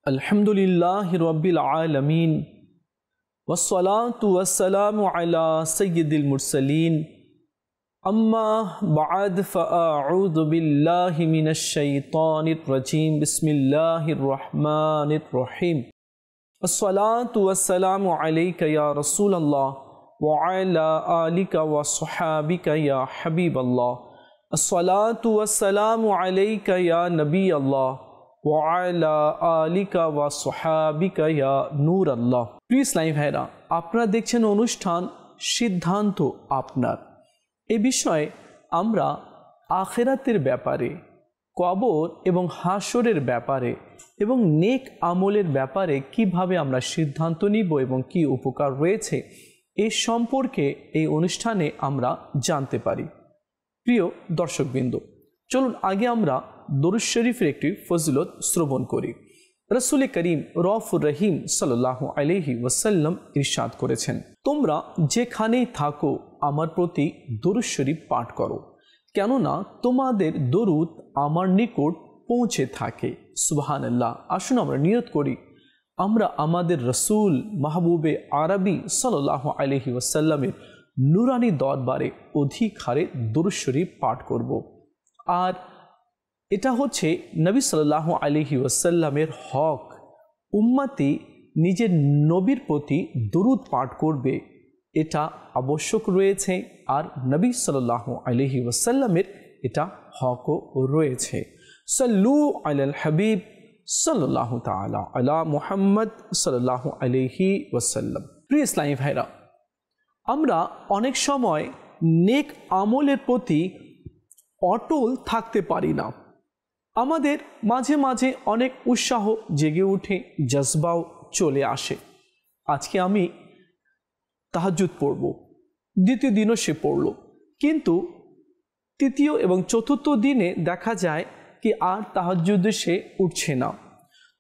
अल्हम्दुलिल्लाहि रब्बिल आलमीन वस्सलातु वस्सलामु अला सय्यिदिल मुरसलीन अम्मा बअद फ़अऊज़ु बिल्लाहि मिनश शैतानिर रजीम बिस्मिल्लाहिर रहमानिर रहीम अस्सलातु वस्सलामु अलैका या रसूलल्लाह व अला आलिका व अस्हाबिका या हबीबल्लाह अस्सलातु वस्सलामु अलैका या नबी अल्लाह ওয়ালা আলিকা ওয়া সাহাবিকা ইয়া নূর আল্লাহ। প্রিয় ইসলামী ভাইরা, আপনারা দেখছেন অনুষ্ঠান সিদ্ধান্ত আপনার। এই বিষয়ে আমরা আখিরাতের ব্যাপারে, কবর এবং হাসরের ব্যাপারে এবং নেক আমলের ব্যাপারে কিভাবে আমরা সিদ্ধান্ত নিব এবং কি উপকার রয়েছে এ সম্পর্কে এই অনুষ্ঠানে আমরা জানতে পারি। প্রিয় দর্শকবৃন্দ, চলুন আগে আমরা দরুদ শরীফের একটি ফজিলত শ্রবণ করি। রাসূল করিম রউফুর রহিম সাল্লাল্লাহু আলাইহি ওয়াসাল্লাম ইরশাদ করেছেন, তোমরা যেখানেই থাকো আমার প্রতি দরুদ শরীফ পাঠ করো, কেননা তোমাদের দরুদ আমার নিকট পৌঁছে থাকে। সুবহানাল্লাহ। আসুন আমরা নিয়ত করি, আমরা আমাদের রাসূল মাহবুবে আরবি সাল্লাল্লাহু আলাইহি ওয়াসাল্লামের নুরানি দরবারে অধিক হারে দরুদ শরীফ পাঠ করব। আর এটা হচ্ছে নবী সাল্লাল্লাহু আলাইহি ওয়াসাল্লামের হক। উম্মতি নিজের নবীর প্রতি দরুদ পাঠ করবে, এটা আবশ্যক রয়েছে। আর নবী সাল্লাল্লাহু আলাইহি ওয়াসাল্লামের এটা হকও রয়েছে। সাল্লু আলাল হাবিব সাল্লাল্লাহু তাআলা আলা মুহাম্মদ সাল্লাল্লাহু আলাইহি ওয়াসাল্লাম। প্রিয় ইসলামী ভাইরা, আমরা অনেক সময় নেক আমলের প্রতি অটল থাকতে পারি না। আমাদের মাঝে মাঝে অনেক উৎসাহ জেগে উঠে, জজবাও চলে আসে। আজকে আমি তাহাজ্জুদ পড়ব, দ্বিতীয় দিনও সে পড়ল, কিন্তু তৃতীয় এবং চতুর্থ দিনে দেখা যায় কি আর তাহাজ্জুদে সে উঠছে না।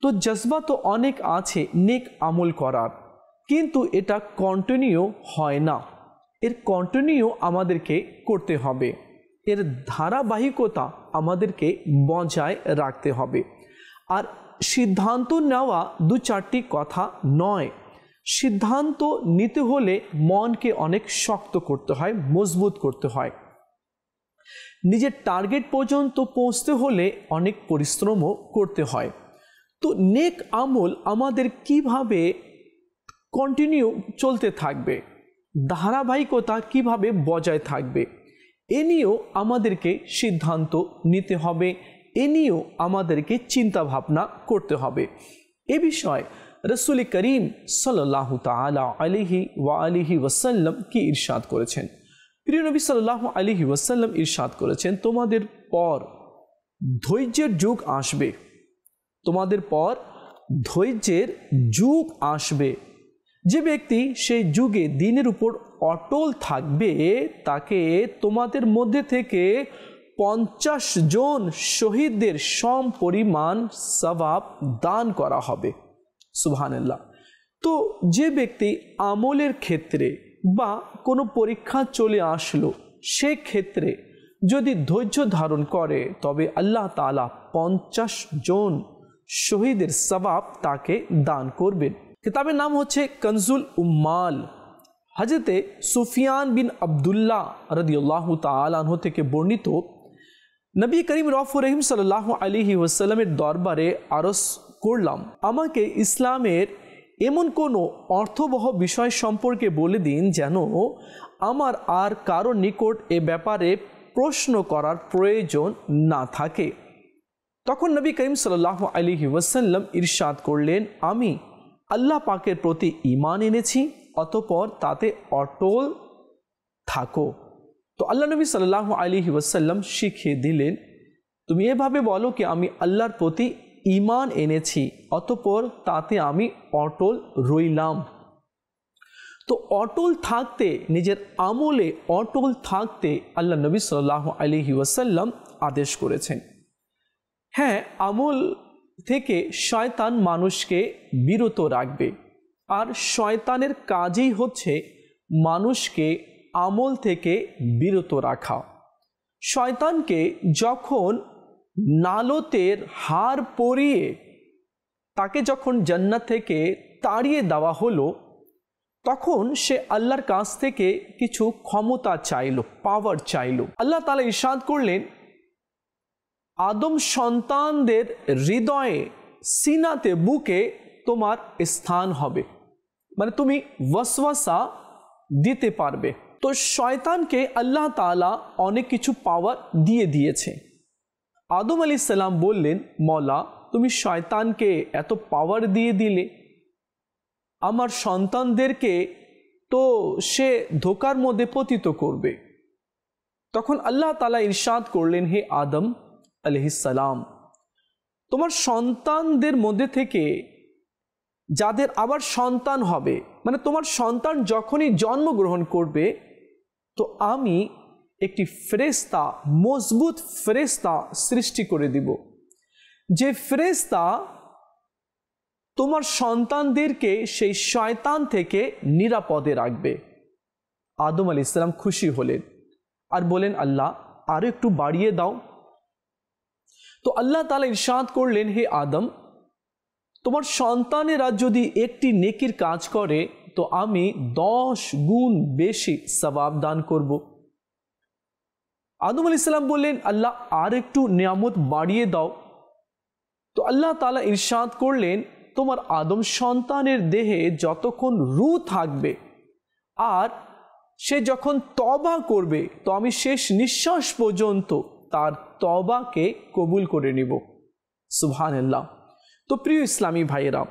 তো জজবা তো অনেক আছে নেক আমল করার, কিন্তু এটা কন্টিনিউ হয় না। এর কন্টিনিউ আমাদেরকে করতে হবে, এর ধারাবাহিকতা আমাদেরকে বজায় রাখতে হবে। আর সিদ্ধান্ত নেওয়া দু চারটি কথা নয়, সিদ্ধান্ত নিতে হলে মনকে অনেক শক্ত করতে হয়, মজবুত করতে হয়। নিজের টার্গেট পর্যন্ত পৌঁছতে হলে অনেক পরিশ্রমও করতে হয়। তো নেক আমল আমাদের কিভাবে কন্টিনিউ চলতে থাকবে, ধারাবাহিকতা কিভাবে বজায় থাকবে, এ নিয়েও আমাদেরকে সিদ্ধান্ত নিতে হবে, এ নিয়েও আমাদেরকে চিন্তা ভাবনা করতে হবে। এ বিষয়ে রাসূল করিম সাল্লাল্লাহু তাআলা আলাইহি ওয়া আলিহি ওয়াসাল্লাম কি ইরশাদ করেছেন? প্রিয় নবী সাল্লাল্লাহু আলাইহি ওয়াসাল্লাম ইরশাদ করেছেন, তোমাদের পর ধৈর্যের যুগ আসবে, তোমাদের পর ধৈর্যের যুগ আসবে। যে ব্যক্তি সেই যুগে দিনের উপর অটল থাকবে তাকে তোমাদের মধ্যে থেকে 50 জন শহীদদের সম পরিমাণ সওয়াব দান করা হবে। সুবহানাল্লাহ। তো যে ব্যক্তি আমলের ক্ষেত্রে বা কোনো পরীক্ষা চলে আসলো সে ক্ষেত্রে যদি ধৈর্য ধারণ করে, তবে আল্লাহ তাআলা 50 জন শহীদের সওয়াব তাকে দান করবেন। কিতাবের নাম হচ্ছে কনজুল উম্মাল। হযরতে সুফিয়ান বিন আব্দুল্লাহ রাদিয়াল্লাহু তাআলা আনহু থেকে বর্ণিত, নবী করিম রউফুর রহিম সাল্লাল্লাহু আলাইহি ওয়াসাল্লামের দরবারে আরজ করলাম, আমাকে ইসলামের এমন কোনো অর্থবহ বিষয় সম্পর্কে বলে দিন যেন আমার আর কারো নিকট এ ব্যাপারে প্রশ্ন করার প্রয়োজন না থাকে। তখন নবী করিম সাল্লাল্লাহু আলাইহি ওয়াসাল্লাম ইরশাদ করলেন, আমি আল্লাহ পাকের প্রতি ঈমান এনেছি, অতঃপর তাতে অটল থাকো। তো আল্লাহ নবী সাল্লাল্লাহু আলাইহি ওয়াসাল্লাম শিখিয়ে দিলেন, তুমি এভাবে বলো কি আমি আল্লাহর প্রতি ঈমান এনেছি, অতঃপর তাতে আমি অটল রইলাম। তো অটল থাকতে, নিজের আমলে অটল থাকতে আল্লাহ নবী সাল্লাল্লাহু আলাইহি ওয়াসাল্লাম আদেশ করেছেন। হ্যাঁ, আমল থেকে শয়তান মানুষকে বিরত রাখবে, আর শয়তানের কাজই হচ্ছে মানুষকে আমল থেকে বিরত রাখা। শয়তানকে যখন নালতের হাড় পরিয়ে তাকে যখন জান্নাত থেকে তাড়িয়ে দেওয়া হলো, তখন সে আল্লাহর কাছ থেকে কিছু ক্ষমতা চাইলো, পাওয়ার চাইলো। আল্লাহ তাআলা ইরশাদ করলেন, আদম সন্তানদের হৃদয়ে, সিনাতে, বুকে তোমার স্থান হবে, মানে তুমি ওয়াসওয়াসা দিতে পারবে। তো শয়তানকে আল্লাহ তাআলা অনেক কিছু পাওয়ার দিয়েছে। আদম আলাইহিস সালাম বললেন, মওলা তুমি শয়তানকে এত পাওয়ার দিয়ে দিলে, আমার সন্তানদেরকে তো সে ধোঁকার মধ্যে পতিত করবে। তখন আল্লাহ তাআলা ইরশাদ করলেন, হে আদম আলাইহিস সালাম, তোমার সন্তানদের মধ্যে থেকে যাদের আবার সন্তান হবে, মানে তোমার সন্তান যখনই জন্মগ্রহণ করবে, তো আমি একটি ফেরেশতা, মজবুত ফেরেশতা সৃষ্টি করে দিব, যে ফেরেশতা তোমার সন্তানদেরকে সেই শয়তান থেকে নিরাপদে রাখবে। আদম আলাইহিস সালাম খুশি হলেন আর বলেন, আল্লাহ আরো একটু বাড়িয়ে দাও। তো আল্লাহ তাআলা ইরশাদ করলেন, হে আদম, তোমার সন্তানেরা যদি একটি নেকির কাজ করে, তো আমি 10 গুণ বেশি সওয়াব দান করব। আদম আলাইহিস সালাম বললেন, আল্লাহ আর একটু নিয়ামত বাড়িয়ে দাও। তো আল্লাহ তাআলা ইরশাদ করলেন, তোমার আদম সন্তানের দেহে যতক্ষণ রূহ থাকবে আর সে যখন তওবা করবে, তো আমি শেষ নিঃশ্বাস পর্যন্ত তার তওবাকে কবুল করে নিব। সুবহানাল্লাহ। তো প্রিয় ইসলামী ভাইয়েরা,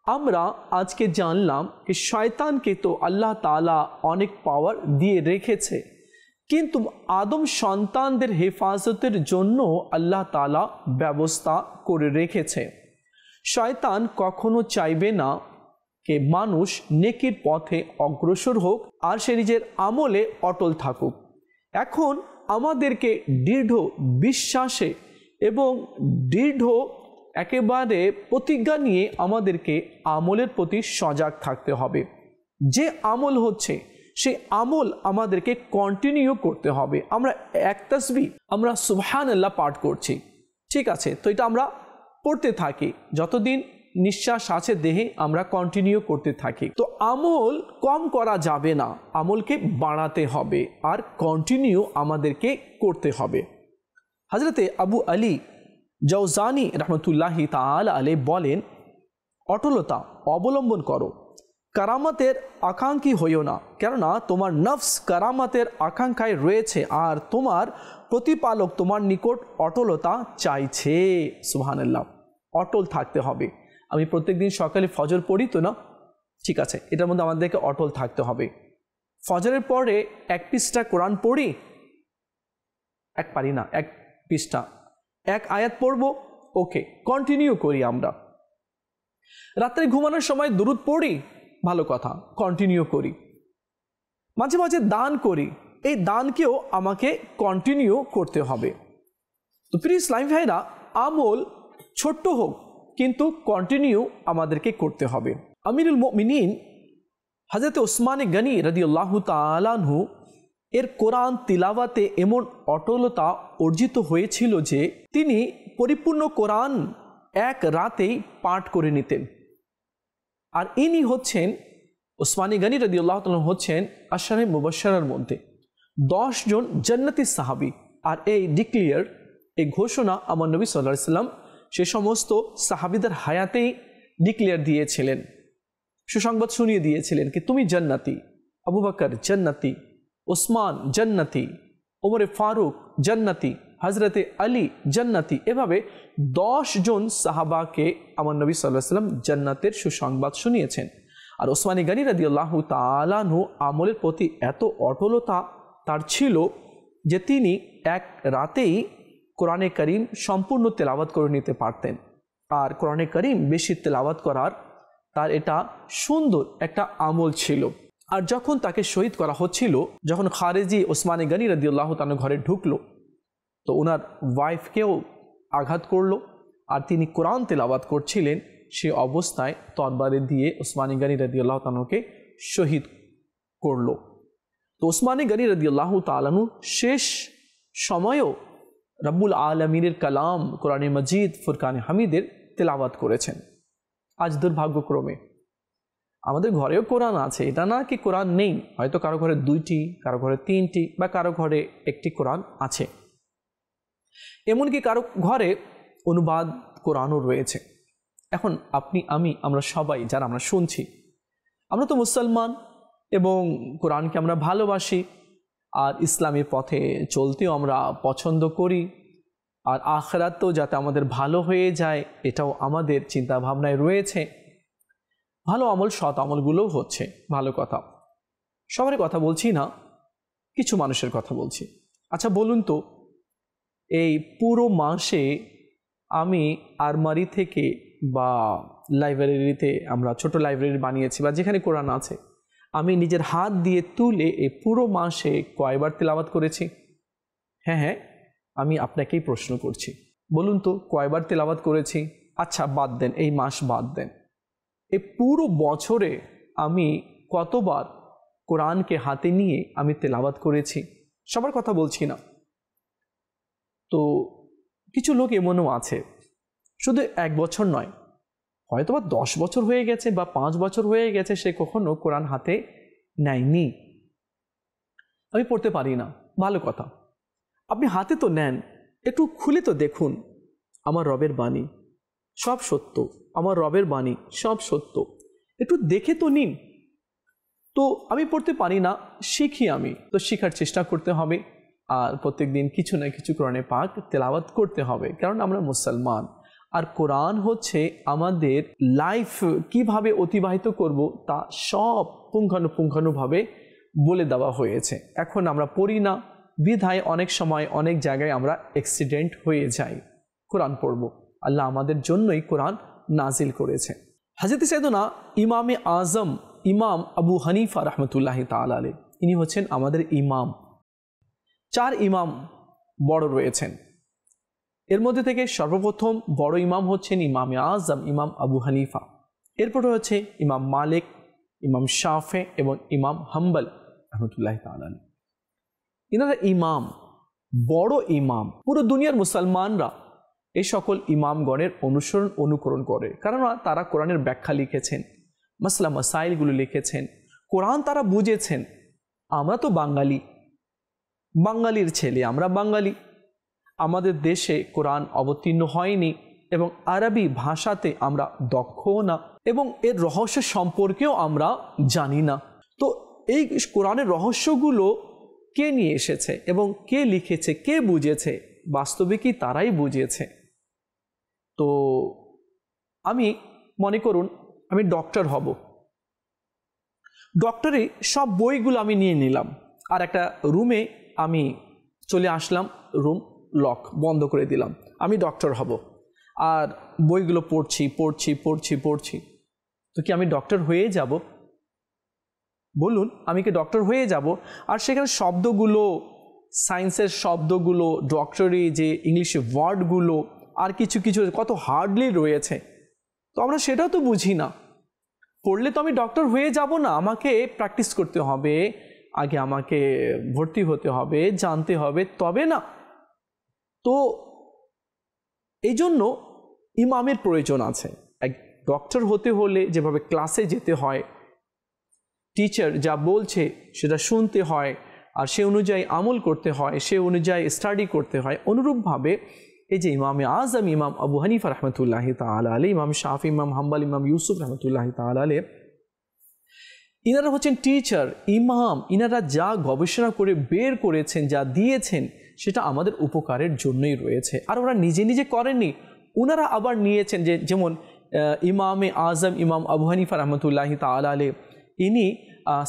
আমরা আজকে জানলাম যে শয়তানকে তো আল্লাহ তাআলা অনেক পাওয়ার দিয়ে রেখেছে, কিন্তু আদম সন্তানদের হেফাজতের জন্য আল্লাহ তাআলা ব্যবস্থা করে রেখেছে। শয়তান কখনো চাইবে না যে মানুষ নেকির পথে অগ্রসর হোক আর সে নিজের আমলে অটল থাকুক। এখন আমাদেরকে দৃঢ় বিশ্বাসে এবং দৃঢ় একেবারে প্রতিজ্ঞা নিয়ে আমাদেরকে আমলের প্রতি সজাগ থাকতে হবে। যে আমল হচ্ছে সেই আমল আমাদেরকে কন্টিনিউ করতে হবে। আমরা এক তাসবিহ, আমরা সুবহানাল্লাহ পাঠ করছি, ঠিক আছে, তো এটা আমরা পড়তে থাকি, যতদিন নিঃশ্বাস আছে দেহে আমরা কন্টিনিউ করতে থাকি। তো আমল কম করা যাবে না, আমলকে বাড়াতে হবে আর কন্টিনিউ আমাদেরকে করতে হবে। হযরতে আবু আলী জাওজানি রহমতুল্লাহি তাআলা আলাইহি বলেন, অটলতা অবলম্বন করো, কারামাতের আকাঙ্ক্ষী হইও না, কেননা তোমার নফস কারামাতের আকাঙ্ক্ষায় রয়েছে আর তোমার প্রতিপালক তোমার নিকট অটলতা চাইছে। সুবহানাল্লাহ। অটল থাকতে হবে। আমি প্রত্যেকদিন সকালে ফজর পড়ি তো না, ঠিক আছে, এটার মধ্যে আমাদেরকে অটল থাকতে হবে। ফজরের পরে 1 পৃষ্ঠা কোরআন পড়ি, পারি না 1 পৃষ্ঠা 1 আয়াত পড়ব, ওকে, কন্টিনিউ করি। আমরা রাত্রে ঘুমানোর সময় দুরূদ পড়ি, ভালো কথা, কন্টিনিউ করি। মাঝে মাঝে দান করি, এই দানকেও আমাকে কন্টিনিউ করতে হবে। তো প্রিয় ইসলামী ভাইরা, আমল ছোট্ট হোক কিন্তু কন্টিনিউ আমাদেরকে করতে হবে। আমিরুল মুমিনিন হযরত ওসমান গনি রাদিয়াল্লাহু তাআলা আনহু এর কোরআন তিলাওয়াতে এমন অটলতা অর্জিত হয়েছিল যে তিনি পরিপূর্ণ কোরআন এক রাতেই পাঠ করে নিতেন। আর ইনি হচ্ছেন ওসমান গনি রাদিয়াল্লাহু তাআলা হচ্ছেন আশারে মুবাশশারার মধ্যে 10 জন জান্নাতি সাহাবী। আর এই ডিক্লেয়ার, এই ঘোষণা আমার নবী সাল্লাল্লাহু আলাইহি সাল্লাম সে সমস্ত সাহাবীদের হায়াতেই ডিক্লেয়ার দিয়েছিলেন, সুসংবাদ শুনিয়ে দিয়েছিলেন কি তুমি জান্নাতি, আবু বকর জান্নাতি, ওসমান জান্নাতি, ওমরে ফারুক জান্নাতি, হযরতে আলী জান্নাতি। এভাবে 10 জন সাহাবাকে আমার নবী সাল্লাল্লাহু আলাইহি সাল্লাম জান্নাতের সুসংবাদ শুনিয়েছেন। আর ওসমান গনি রাদিয়াল্লাহু তাআলা আনহু আমলের প্রতি এত অটলতা তার ছিল যে তিনি এক রাতেই কোরআনে কারীম সম্পূর্ণ তেলাওয়াত করে নিতে পারতেন। আর কোরআনে কারীম বেশি তেলাওয়াত করার তার এটা সুন্দর একটা আমল ছিল। আর যখন তাকে শহীদ করা হচ্ছিল, যখন খারেজি ওসমান গনি রাদিয়াল্লাহু তাআলা ঘরে ঢুকলো, তো ওনার ওয়াইফকেও আঘাত করলো আর তিনি কোরআন তেলাওয়াত করছিলেন, সে অবস্থায় তরবারে দিয়ে ওসমান গনি রাদিয়াল্লাহু তাআলাকে শহীদ করলো। তো ওসমান গনি রাদিয়াল্লাহু তাআলা শেষ সময়েও রব্বুল আলামিনের কালাম কোরআনে মাজিদ ফুরকানে হামিদের তেলাওয়াত করেছেন। আজ দুর্ভাগ্যক্রমে আমাদের ঘরেও কোরআন আছে, এটা না কি কোরআন নেই, হয়তো কারো ঘরে 2টি, কারো ঘরে 3টি বা কারো ঘরে 1টি কোরআন আছে। এমনকি কারো ঘরে অনুবাদ কোরআনও রয়েছে। এখন আপনি, আমরা সবাই যারা আমরা শুনছি, আমরা তো মুসলমান এবং কোরআনকে আমরা ভালোবাসি, আর ইসলামের পথে চলতেও আমরা পছন্দ করি, আর আখিরাতেও যাতে আমাদের ভালো হয়ে যায় এটাও আমাদের চিন্তা ভাবনায় রয়েছে। ভালো আমল, সৎ আমলগুলোও হচ্ছে, ভালো কথা। সবার কথা বলছি না, কিছু মানুষের কথা বলছি। আচ্ছা বলুন তো, এই পুরো মাসে আমি আলমারি থেকে বা লাইব্রেরিতে, আমরা ছোট লাইব্রেরি বানিয়েছি বা যেখানে কোরআন আছে, আমি নিজের হাত দিয়ে তুলে এই পুরো মাসে কয়বার তেলাওয়াত করেছি? হ্যাঁ, আমি আপনাকেই প্রশ্ন করছি, বলুন তো কয়বার তেলাওয়াত করেছি? আচ্ছা বাদ দেন, এই মাস বাদ দেন, এই পুরো বছরে আমি কতবার কোরআনকে হাতে নিয়ে আমি তেলাওয়াত করেছি? সবার কথা বলছি না। তো কিছু লোক এমনও আছে, শুধু 1 বছর নয়, হয়তো বা 10 বছর হয়ে গেছে বা 5 বছর হয়ে গেছে, সে কখনো কোরআন হাতে নেয়নি। আমি পড়তে পারি না, ভালো কথা। আপনি হাতে তো নেন, একটু খুলে তো দেখুন, আমার রবের বাণী সব সত্য, আমার রবের বাণী সব সত্য, একটু দেখে তো নিন। তো আমি পড়তে পারি না, শিখি, আমি তো শেখার চেষ্টা করতে হবে, আর প্রত্যেক দিন কিছু না কিছু কোরআনে পাক তেলাওয়াত করতে হবে, কারণ আমরা মুসলমান। আর কোরআন হচ্ছে আমাদের লাইফ কিভাবে অতিবাহিত করব তা সব পুঙ্খানুপুঙ্খানুভাবে বলে দেওয়া হয়েছে। এখন আমরা পড়ি না বিধায় অনেক সময় অনেক জায়গায় আমরা অ্যাক্সিডেন্ট হয়ে যাই। কোরআন পড়ব, আল্লাহ আমাদের জন্যই কোরআন নাজিল করেছে। হযরত সাইয়েদনা ইমামে আজম ইমাম আবু হানিফা রহমতুল্লাহি তাআলা আলাইহি, ইনি হচ্ছেন আমাদের ইমাম। 4 ইমাম বড় রয়েছেন, এর মধ্যে থেকে সর্বপ্রথম বড় ইমাম হচ্ছেন ইমামে আজম ইমাম আবু হানিফা, এরপরে হচ্ছে ইমাম মালিক, ইমাম শাফে এবং ইমাম হাম্বল রহমতুল্লাহি তাআলা আলাইহি। ইনারা ইমাম, বড় ইমাম। পুরো দুনিয়ার মুসলমানরা এই সকল ইমামগণের অনুকরণ করে, কারণ তারা কোরআনের ব্যাখ্যা লিখেছেন, মাসলা মাসাইলগুলো লিখেছেন, কোরআন তারা বুঝেছেন। আমরা তো বাঙালির ছেলে, আমরা বাঙালি, আমাদের দেশে কোরআন অবতীর্ণ হয়নি এবং আরবি ভাষাতে আমরা দক্ষও না এবং এর রহস্য সম্পর্কেও আমরা জানি না। তো এই কোরআনের রহস্যগুলো কে নিয়ে এসেছে এবং কে লিখেছে, কে বুঝেছে? বাস্তবে কি তারাই বুঝিয়েছে? তো আমি মনে করুন আমি ডক্টর হব, ডক্টরে সব বইগুলো আমি নিয়ে নিলাম, আর একটা রুমে আমি চলে আসলাম, রুম লক বন্ধ করে দিলাম, আমি ডক্টর হব, আর বইগুলো পড়ছি। তো কি আমি ডক্টর হয়ে যাব? বলুন, আমি কি ডক্টর হয়ে যাব? আর সেখানে শব্দগুলো, সায়েন্সের শব্দগুলো, ডক্টরি যে ইংলিশে ওয়ার্ডগুলো, আর কিছু কত হার্ডলি রয়েছে, তো আমরা সেটাও তো বুঝি না। পড়লে তো আমি ডক্টর হয়ে যাব না, আমাকে প্র্যাকটিস করতে হবে, আগে আমাকে ভর্তি হতে হবে, জানতে হবে, তবে না। তো এই জন্য ইমামের প্রয়োজন আছে। এক ডক্টর হতে হলে যেভাবে ক্লাসে যেতে হয়, টিচার যা বলছে সেটা শুনতে হয়, আর সে অনুযায়ী আমল করতে হয়, সে অনুযায়ী স্টাডি করতে হয়, অনুরূপভাবে এই যে ইমামে আজম ইমাম আবু হানিফা রহমতুল্লাহি তাআলা আলাইহি, ইমাম শাফি, ইমাম হাম্বল, ইমাম ইউসুফ রহমতুল্লাহি তাআলা আলাইহি, ইনারা হচ্ছেন টিচার, ইমাম। ইনারা যা গবেষণা করে বের করেছেন, যা দিয়েছেন, সেটা আমাদের উপকারের জন্যই রয়েছে। আর ওরা নিজে নিজে করেননি, ওনারা আবার নিয়েছেন। যেমন ইমামে আজম ইমাম আবু হানিফা রহমতুল্লাহি তাআলা আলাইহি, ইনি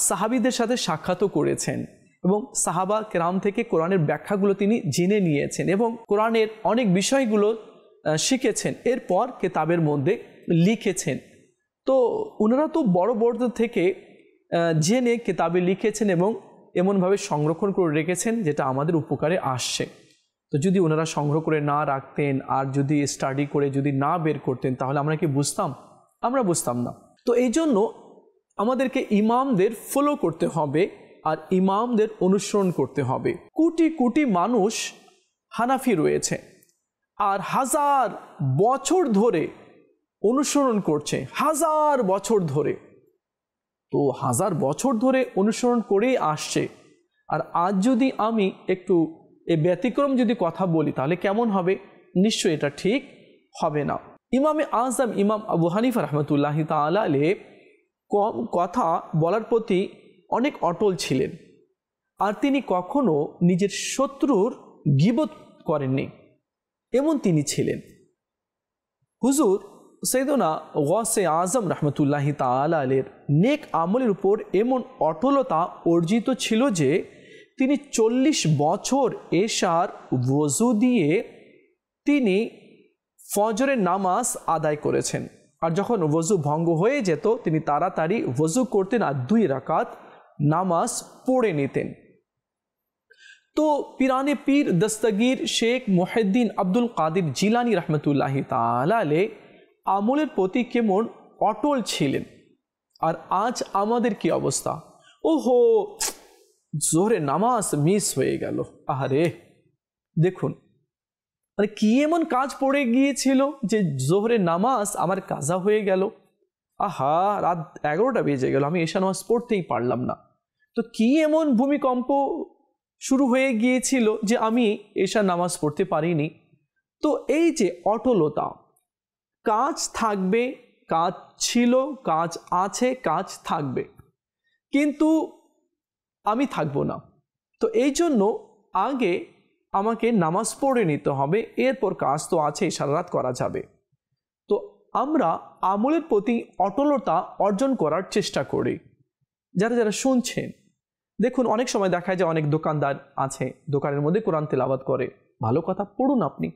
সাহাবীদের সাথে সাক্ষাৎও করেছেন এবং সাহাবা কেরাম থেকে কোরআনের ব্যাখ্যাগুলো তিনি জেনে নিয়েছেন এবং কোরআনের অনেক বিষয়গুলো শিখেছেন, এরপর কিতাবের মধ্যে লিখেছেন। তো ওনারা তো বড় বড়দের থেকে জেনে কিতাবে লিখেছেন এবং এমনভাবে সংরক্ষণ করে রেখেছেন যেটা আমাদের উপকারে আসছে। তো যদি ওনারা সংগ্রহ করে না রাখতেন আর যদি স্টাডি করে যদি না বের করতেন, তাহলে আমরা কি বুঝতাম? আমরা বুঝতাম না। তো এই জন্য আমাদেরকে ইমামদের ফলো করতে হবে আর ইমামদের অনুসরণ করতে হবে। কোটি কোটি মানুষ হানাফি রয়েছে, আর 1000 বছর ধরে অনুসরণ করছে হাজার বছর ধরে। তো হাজার বছর ধরে অনুসরণ করেই আসছে। আর আজ যদি আমি একটু ব্যতিক্রম যদি কথা বলি তাহলে কেমন হবে? নিশ্চয়ই এটা ঠিক হবে না। ইমামে আজম ইমাম আবু হানিফা রহমতুল্লাহি তাআলা আলাইহি কম কথা বলার প্রতি অনেক অটল ছিলেন। আর তিনি কখনো নিজের শত্রুর গীবত করেননি, এমন তিনি ছিলেন। হুজুর সৈয়দনা গৌসে আজম রহমতুল্লাহি তাআলা আলাইহির নেক আমলের উপর এমন অটলতা অর্জিত ছিল যে তিনি 40 বছর এশার ওযু দিয়ে তিনি ফজরের নামাজ আদায় করেছেন। আর যখন ওযু ভঙ্গ হয়ে যেত তিনি তাড়াতাড়ি ওযু করতেন আর 2 রাকাত নামাজ পড়ে নিতেন। তো পিরানে পীর দস্তগীর শেখ মুহিউদ্দিন আব্দুল কাদির জিলানী রহমতুল্লাহি তাআলা আলাইহি আমলের প্রতি কেমন অটল ছিলেন। আর আজ আমাদের কি অবস্থা? ওহো, জোহরে নামাজ মিস হয়ে গেল। আহারে, দেখুন মানে কি এমন কাজ পড়ে গিয়েছিল যে জোহরে নামাজ আমার কাজা হয়ে গেল। আহা, রাত 11টা বেজে গেল, আমি এশা নামাজ পড়তেই পারলাম না। তো কি এমন ভূমিকম্প শুরু হয়ে গিয়েছিল যে আমি এশা নামাজ পড়তে পারিনি। তো এই যে অটলতা, কাজ থাকবে, কাজ ছিল, কাজ আছে, কাজ থাকবে, কিন্তু আমি থাকবো না। তো এই জন্য আগে আমাকে নামাজ পড়ে নিতে হবে, এরপর কাজ তো আছে, সারা রাত করা যাবে। তো আমরা আমলের প্রতি অটলতা অর্জন করার চেষ্টা করি। যারা যারা শুনছেন, দেখুন অনেক সময় দেখা যায় অনেক দোকানদার আছে, দোকানের মধ্যে কোরআন তেলাওয়াত করে, ভালো কথা, পড়ুন আপনি।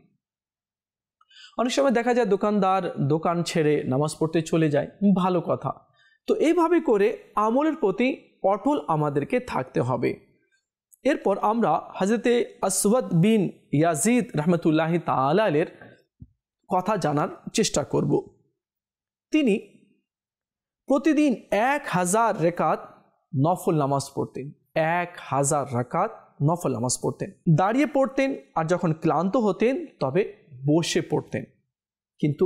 অনেক সময় দেখা যায় দোকানদার দোকান ছেড়ে নামাজ পড়তে চলে যায়, ভালো কথা। তো এইভাবে করে আমলের প্রতি অটল আমাদেরকে থাকতে হবে। এরপর আমরা হযরতে আসওয়াদ বিন ইয়াজিদ রহমতুল্লাহি তাআলা আলাইহির কথা জানার চেষ্টা করব। তিনি প্রতিদিন 1000 রাকাত নফল নামাজ পড়তেন। 1000 রাকাত নফল নামাজ পড়তেন, দাঁড়িয়ে পড়তেন, আর যখন ক্লান্ত হতেন তবে বসে পড়তেন, কিন্তু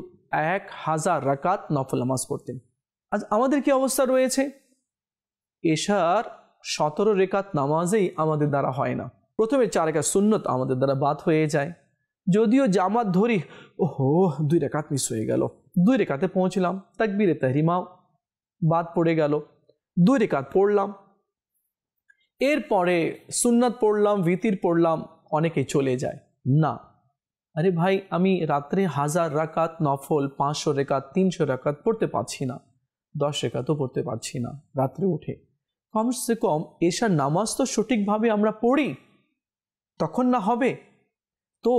1000 রাকাত নফল নামাজ পড়তেন। আজ আমাদের কি অবস্থা রয়েছে? এশার 17 রাকাত নামাজেই আমাদের দ্বারা হয় না। প্রথমে 4 রাকাত সুন্নত আমাদের দ্বারা বাদ হয়ে যায়, যদিও জামাত ধরি, ওহো 2 রাকাত মিস হয়ে গেল, 2 রাকাতে পৌঁছলাম, তাকবীরে তাহরিমাও বাদ পড়ে গেল, 2 রাকাত পড়লাম, এরপরে সুন্নত পড়লাম, ভিতির পড়লাম, অনেকে চলে যায়। না, আরে ভাই, আমি রাত্রে 1000 রাকাত নফল, 500 রাকাত, 300 রাকাত পড়তে পারছি না, 10 রাকাতও পড়তে পারছি না রাত্রে উঠে। কমসে কম এশার নামাজ তো সঠিকভাবে আমরা পড়ি, তখন না হবে? তো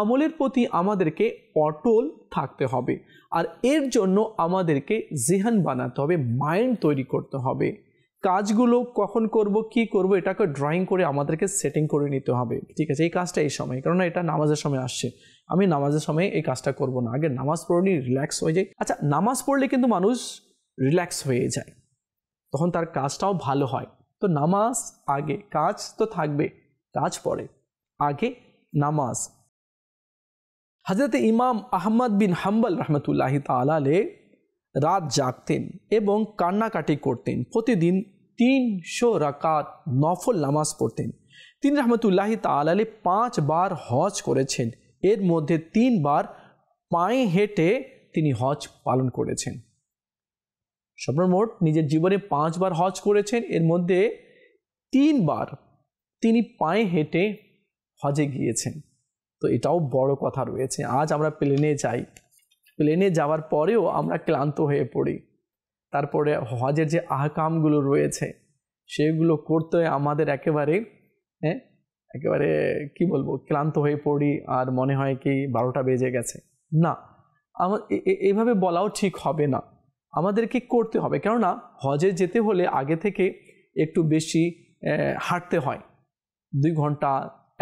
আমলের প্রতি আমাদেরকে অটল থাকতে হবে। আর এর জন্য আমাদেরকে জিহান বানাতে হবে, মাইন্ড তৈরি করতে হবে। কাজগুলো কখন করব, কি করব, এটাকে ড্রয়িং করে আমাদেরকে সেটিং করে নিতে হবে। ঠিক আছে, এই কাজটা এই সময়, কারণ এটা নামাজের সময় আসছে, আমি নামাজের সময় এই কাজটা করব না, আগে নামাজ পড়ে রিল্যাক্স হয়ে যায়। আচ্ছা, নামাজ পড়লে কিন্তু মানুষ রিল্যাক্স হয়ে যায়, তখন তার কাজটাও ভালো হয়। তো নামাজ আগে, কাজ তো থাকবে, কাজ পরে, আগে নামাজ। হযরতে ইমাম আহমদ বিন হাম্বল রহমতুল্লাহি তাআলা আলাইহি রাত জাগতেন এবং কান্নাকাটি করতেন, প্রতিদিন 300 রাকাত নফল নামাজ পড়তেন। তিনি রহমতুল্লাহি তাআলা আলাইহি 5 বার হজ করেছেন, এর মধ্যে 3 বার পায়ে হেঁটে তিনি হজ পালন করেছেন। সর্বমোট নিজের জীবনে 5 বার হজ করেছেন, এর মধ্যে 3 বার তিনি পায়ে হেঁটে হজে গিয়েছেন। তো এটাও বড় কথা রয়েছে। আজ আমরা প্লেনে যাই, প্লেনে যাওয়ার পরেও আমরা ক্লান্ত হয়ে পড়ি, তারপরে হজের যে আহকামগুলো রয়েছে সেগুলো করতে আমাদের একেবারে কি বলবো, ক্লান্ত হয়ে পড়ি, আর মনে হয় কি 12টা বেজে গেছে। না, এইভাবে বলাও ঠিক হবে না, আমাদেরকে করতে হবে। কেননা হজে যেতে হলে আগে থেকে একটু বেশি হাঁটতে হয়, 2 ঘন্টা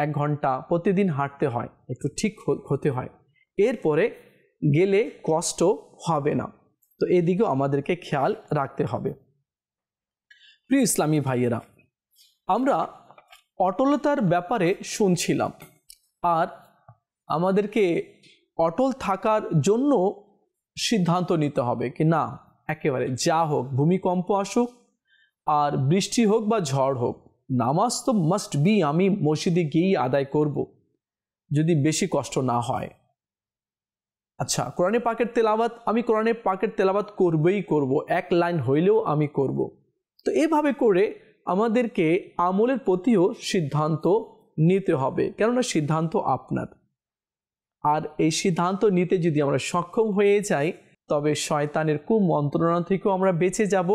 1 ঘন্টা প্রতিদিন হাঁটতে হয়, একটু ঠিক হতে হয়, এরপরে গেলে কষ্ট হবে না। তো এদিকেও আমাদেরকে খেয়াল রাখতে হবে। প্রিয় ইসলামী ভাইয়েরা, আমরা অটলতার ব্যাপারে শুনছিলাম, আর আমাদেরকে অটল থাকার জন্য সিদ্ধান্ত নিতে হবে কি না, একেবারে যা হোক, ভূমিকম্প আসুক আর বৃষ্টি হোক বা ঝড় হোক, নামাজ তো মাস্ট বি, আমি মসজিদে গিয়েই আদায় করব, যদি বেশি কষ্ট না হয়। আচ্ছা, কোরআনে পাকের তেলাওয়াত, আমি কোরআনে পাকের তেলাওয়াত করবই করব, এক লাইন হইলেও আমি করব। তো এভাবে করে আমাদেরকে আমলের প্রতিও সিদ্ধান্ত নিতে হবে, কেননা সিদ্ধান্ত আপনার। আর এই সিদ্ধান্ত নিতে যদি আমরা সক্ষম হয়ে যাই, তবে শয়তানের কুমন্ত্রণা থেকেও আমরা বেঁচে যাব,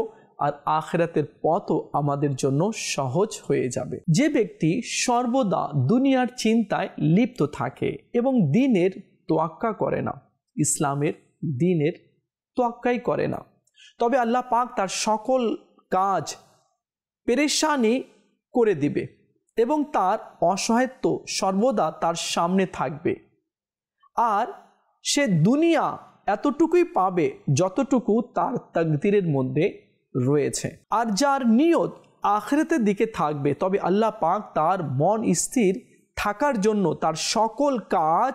আর আখিরাতের পথও আমাদের জন্য সহজ হয়ে যাবে। যে ব্যক্তি সর্বদা দুনিয়ার চিন্তায় লিপ্ত থাকে এবং দ্বীনের তোয়াক্কা করে না, ইসলামের দ্বীনের তোয়াক্কাই করে না, তবে আল্লাহ পাক তার সকল কাজ পেরেশানি করে দিবে এবং তার অসহায়ত্ব সর্বদা তার সামনে থাকবে। আর সে দুনিয়া এতটুকুই পাবে যতটুকু তার তাকদীরের মধ্যে রয়েছে। আর যার নিয়ত আখিরাতের দিকে থাকবে, তবে আল্লাহ পাক তার মন স্থির থাকার জন্য তার সকল কাজ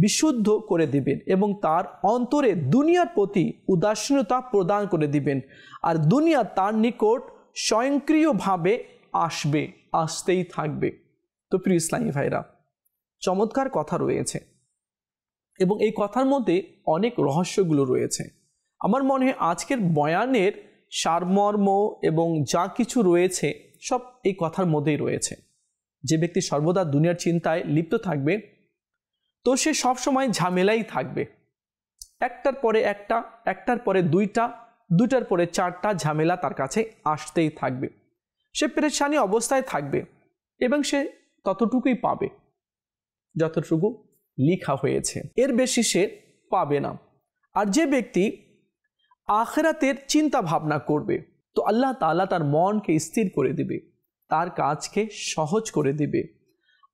বিশুদ্ধ করে দিবেন এবং তার অন্তরে দুনিয়ার প্রতি উদাসীনতা প্রদান করে দিবেন। আর দুনিয়া তার নিকট স্বয়ংক্রিয়ভাবে আসতেই থাকবে। তো প্রিয় ইসলামী ভাইরা, চমৎকার কথা রয়েছে এবং এই কথার মধ্যে অনেক রহস্যগুলো রয়েছে। আমার মনে হয় আজকের বয়ানের সারমর্ম এবং যা কিছু রয়েছে সব এই কথার মধ্যেই রয়েছে। যে ব্যক্তি সর্বদা দুনিয়ার চিন্তায় লিপ্ত থাকবে, তো সে সবসময় ঝামেলাই থাকবে, একটার পরে একটা, একটার পরে দুইটা, দুইটার পরে চারটা ঝামেলা তার কাছে আসতেই থাকবে। সে পেরেশানি অবস্থায় থাকবে এবং সে ততটুকুই পাবে যতটুকু লিখা হয়েছে, এর বেশি সে পাবে না। আর যে ব্যক্তি আখিরাতের চিন্তা ভাবনা করবে, তো আল্লাহ তাআলা তার মনকে স্থির করে দিবে, তার কাজকে সহজ করে দিবে,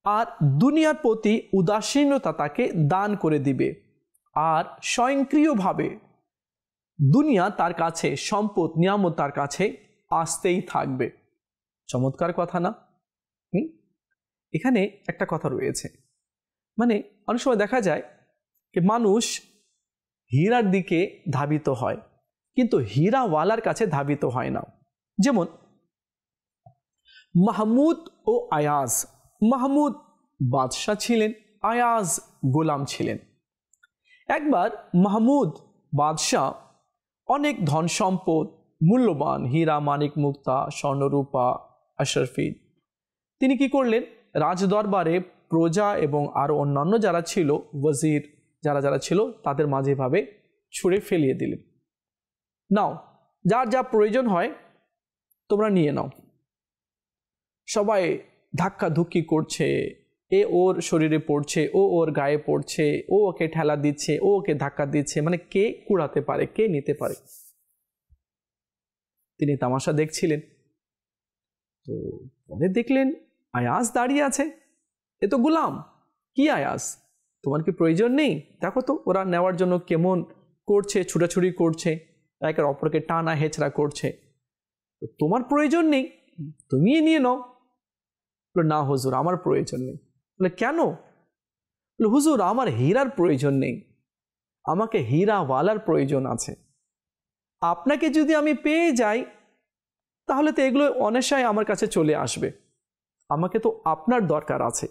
আর দুনিয়ার প্রতি উদাসীনতা তাকে দান করে দিবে, আর স্বয়ংক্রিয়ভাবে দুনিয়া তার কাছে, সম্পদ নিয়ামত তার কাছে আসতেই থাকবে। চমৎকার কথা না? এখানে একটা কথা রয়েছে, মানে অনেক সময় দেখা যায় যে মানুষ হীরার দিকে ধাবিত হয়, কিন্তু হীরাওয়ালার কাছে ধাবিত হয় না। যেমন মাহমুদ ও আয়াজ, মাহমুদ বাদশাহ ছিলেন, আয়াজ গোলাম ছিলেন। একবার মাহমুদ বাদশাহ অনেক ধন সম্পদ, মূল্যবান হীরা, মানিক, মুক্তা, স্বর্ণরূপা, আশরাফি, তিনি কি করলেন, রাজদরবারে প্রজা এবং আরও অন্যান্য যারা ছিল, ওয়াজির যারা ছিল, তাদের মাঝে ভাবে ছুঁড়ে ফেলিয়ে দিলেন, নাও, যার যা প্রয়োজন হয় তোমরা নিয়ে নাও। সবাই ধাক্কা ধুক্কি করছে, এ ওর শরীরে পড়ছে, ও ওর গায়ে পড়ছে, ও ওকে ঠেলা দিচ্ছে, ও ওকে ধাক্কা দিচ্ছে, মানে কে কুড়াতে পারে, কে নিতে পারে। তিনি তামাশা দেখছিলেন। তো পরে দেখলেন আয়াজ দাঁড়িয়ে আছে, এ তো গোলাম, কি আয়াজ, তোমার কি প্রয়োজন নেই? দেখো তো ওরা নেওয়ার জন্য কেমন করছে, ছুটাছুটি করছে, একের অপরকে টানা হেঁচড়া করছে, তোমার প্রয়োজন নেই, তুমি নিয়ে নাও। বলে, না হুজুর, আমার প্রয়োজন নেই। বলে, কেন? বলে, হুজুর, আমার হীরার প্রয়োজন নেই, আমাকে হীরাওয়ালার প্রয়োজন আছে। আপনাকে যদি আমি পেয়ে যাই, তাহলে তো এগুলো অনেশায় আমার কাছে চলে আসবে। আমাকে তো আপনার দরকার আছে,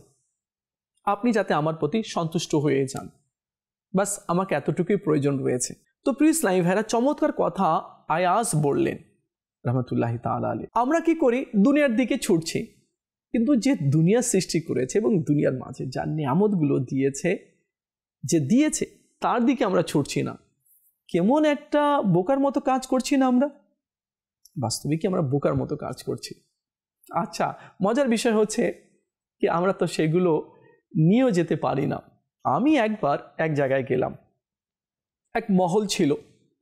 আপনি যাতে আমার প্রতি সন্তুষ্ট হয়ে যান, বাস আমাকে এতটুকুই প্রয়োজন রয়েছে। তো প্রিয় ইসলামী ভাইরা, চমৎকার কথা আয়াজ বললেন রহমতুল্লাহি তাআলা আলাইহি। আমরা কি করি, দুনিয়ার দিকে ছুটছি, কিন্তু যে দুনিয়া সৃষ্টি করেছে এবং দুনিয়ার মাঝে যার নিয়ামতগুলো দিয়েছে তার দিকে আমরা ছুটছি না। কেমন একটা বোকার মতো কাজ করছি না আমরা? বাস্তবিক আমরা বোকার মতো কাজ করছি। আচ্ছা, মজার বিষয় হচ্ছে কি, আমরা তো সেগুলো নিয়েও যেতে পারি না। আমি একবার এক জায়গায় গেলাম, এক মহল ছিল,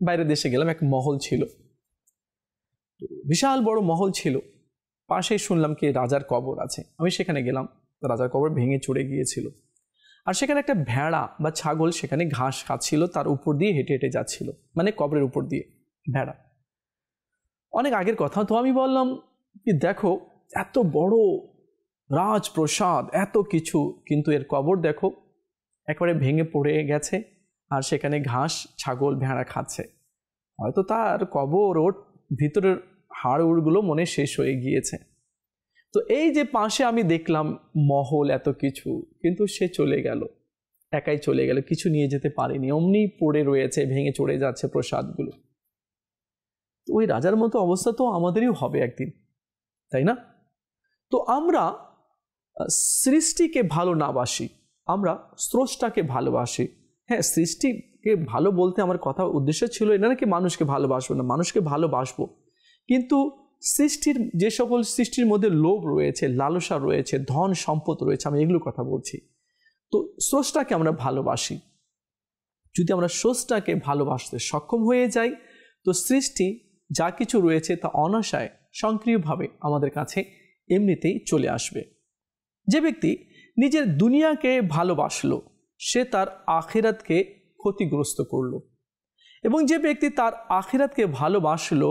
বাইরের দেশে গেলাম, এক মহল ছিল, বিশাল বড় মহল ছিল, পাশেই শুনলাম কি রাজার কবর আছে। আমি সেখানে গেলাম, রাজার কবর ভেঙে চড়ে গিয়েছিল, আর সেখানে একটা ভেড়া বা ছাগল সেখানে ঘাস খাচ্ছিল, তার উপর দিয়ে হেঁটে হেঁটে যাচ্ছিল, মানে কবরের উপর দিয়ে ভেড়া। অনেক আগের কথা। তো আমি বললাম কি, দেখো এত বড় রাজপ্রসাদ, এত কিছু, কিন্তু এর কবর দেখো একেবারে ভেঙে পড়ে গেছে, আর সেখানে ঘাস ছাগল ভেড়া খাচ্ছে। হয়তো তার কবর ওর ভিতরের হাড়গুলো মনে শেষ হয়ে গিয়েছে। তো এই যে পাশে আমি দেখলাম মহল এত কিছু, কিন্তু সে চলে গেল, একাই চলে গেল, কিছু নিয়ে যেতে পারেনি, অমনি পড়ে রয়েছে, ভেঙে চড়ে যাচ্ছে প্রসাদগুলো। তো ওই রাজার মতো অবস্থা তো আমাদেরই হবে একদিন, তাই না? তো আমরা সৃষ্টিকে ভালো না বাসি, আমরা স্রষ্টাকে ভালোবাসি। হ্যাঁ, সৃষ্টিকে ভালো বলতে আমার কথা উদ্দেশ্য ছিল এটা নাকি মানুষকে ভালোবাসবো না, মানুষকে ভালোবাসবো, কিন্তু সৃষ্টির যে সকল সৃষ্টির মধ্যে লোভ রয়েছে, লালসা রয়েছে, ধন সম্পদ রয়েছে, আমি এগুলোর কথা বলছি। তো স্রষ্টাকে আমরা ভালোবাসি। যদি আমরা স্রষ্টাকে ভালোবাসতে সক্ষম হয়ে যাই, তো সৃষ্টি যা কিছু রয়েছে তা অনাশায় সক্রিয়ভাবে আমাদের কাছে এমনিতেই চলে আসবে। যে ব্যক্তি নিজের দুনিয়াকে ভালোবাসলো, সে তার আখিরাতকে ক্ষতিগ্রস্ত করলো, এবং যে ব্যক্তি তার আখিরাতকে ভালোবাসলো,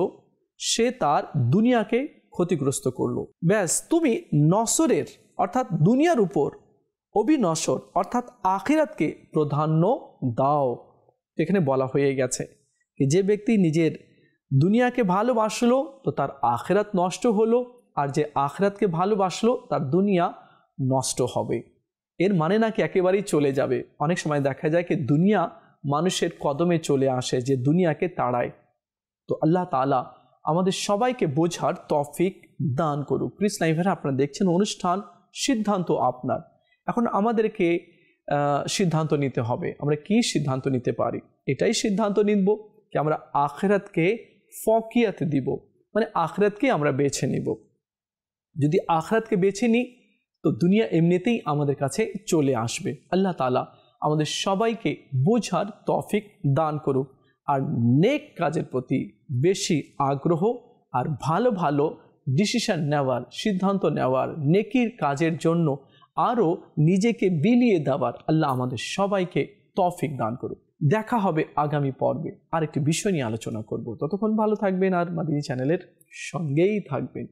সে তার দুনিয়াকে ক্ষতিগ্রস্ত করলো। ব্যাস, তুমি নসরের অর্থাৎ দুনিয়ার উপর অবিনসর অর্থাৎ আখিরাতকে প্রাধান্য দাও। এখানে বলা হয়ে গেছে যে ব্যক্তি নিজের দুনিয়াকে ভালোবাসলো তো তার আখিরাত নষ্ট হলো, আর যে আখিরাতকে ভালোবাসলো তার দুনিয়া নষ্ট হবে। এর মানে নাকি একেবারেই চলে যাবে। অনেক সময় দেখা যায় কি দুনিয়া মানুষের কদমে চলে আসে, যে দুনিয়াকে তাড়ায়। তো আল্লাহ তাআলা আমাদের সবাইকে বোঝার তৌফিক দান করুক। প্লিজ লাইভের আপনারা দেখছেন অনুষ্ঠান সিদ্ধান্ত আপনার। এখন আমাদেরকে সিদ্ধান্ত নিতে হবে, আমরা কি সিদ্ধান্ত নিতে পারি। এটাই সিদ্ধান্ত নিব কি আমরা আখিরাতকে ফকিয়াত দিব, মানে আখিরাতকে আমরা বেছে নিব। যদি আখিরাতকে বেছে নিই তো দুনিয়া এমনিতেই আমাদের কাছে চলে আসবে। আল্লাহ তাআলা আমাদের সবাইকে বোঝার তৌফিক দান করুক, আর নেক কাজের প্রতি বেশি আগ্রহ আর ভালো ভালো ডিসিশন নেওয়ার, সিদ্ধান্ত নেওয়ার, নেকির কাজের জন্য আরও নিজেকে বিলিয়ে দেওয়ার আল্লাহ আমাদের সবাইকে তৌফিক দান করুক। দেখা হবে আগামী পর্বে, আরেকটি বিষয় নিয়ে আলোচনা করব। ততক্ষণ ভালো থাকবেন আর মাদিনী চ্যানেলের সঙ্গেই থাকবেন।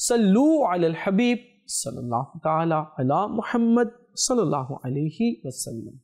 সাল্লু আলাল হাবিব সাল্লাল্লাহু তাআলা আলা মুহাম্মদ সাল্লাল্লাহু আলাইহি ওয়াসাল্লাম।